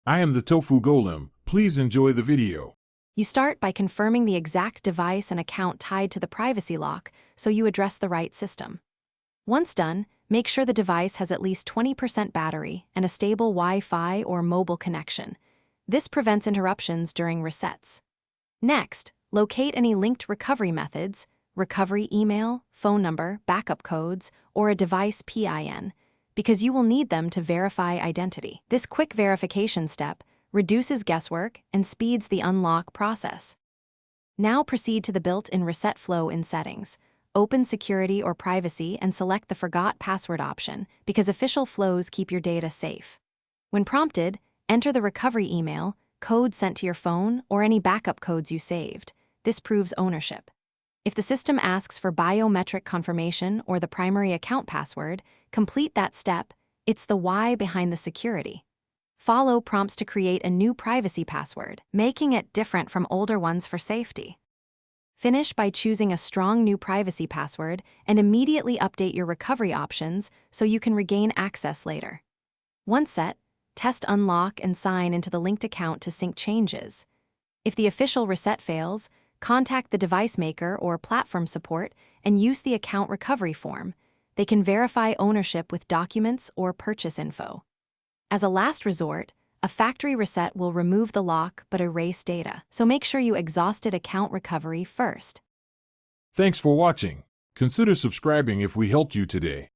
I am the Tofu Golem. Please enjoy the video. You start by confirming the exact device and account tied to the privacy lock so you address the right system. Once done, make sure the device has at least 20% battery and a stable Wi-Fi or mobile connection. This prevents interruptions during resets. Next, locate any linked recovery methods, recovery email, phone number, backup codes, or a device PIN, because you will need them to verify identity. This quick verification step reduces guesswork and speeds the unlock process. Now proceed to the built-in reset flow in Settings. Open Security or Privacy and select the Forgot Password option because official flows keep your data safe. When prompted, enter the recovery email, code sent to your phone, or any backup codes you saved. This proves ownership. If the system asks for biometric confirmation or the primary account password, complete that step. It's the why behind the security. Follow prompts to create a new privacy password, making it different from older ones for safety. Finish by choosing a strong new privacy password and immediately update your recovery options so you can regain access later. Once set, test unlock and sign into the linked account to sync changes. If the official reset fails, contact the device maker or platform support and use the account recovery form. They can verify ownership with documents or purchase info. As a last resort, a factory reset will remove the lock but erase data, so make sure you exhausted account recovery first. Thanks for watching. Consider subscribing if we helped you today.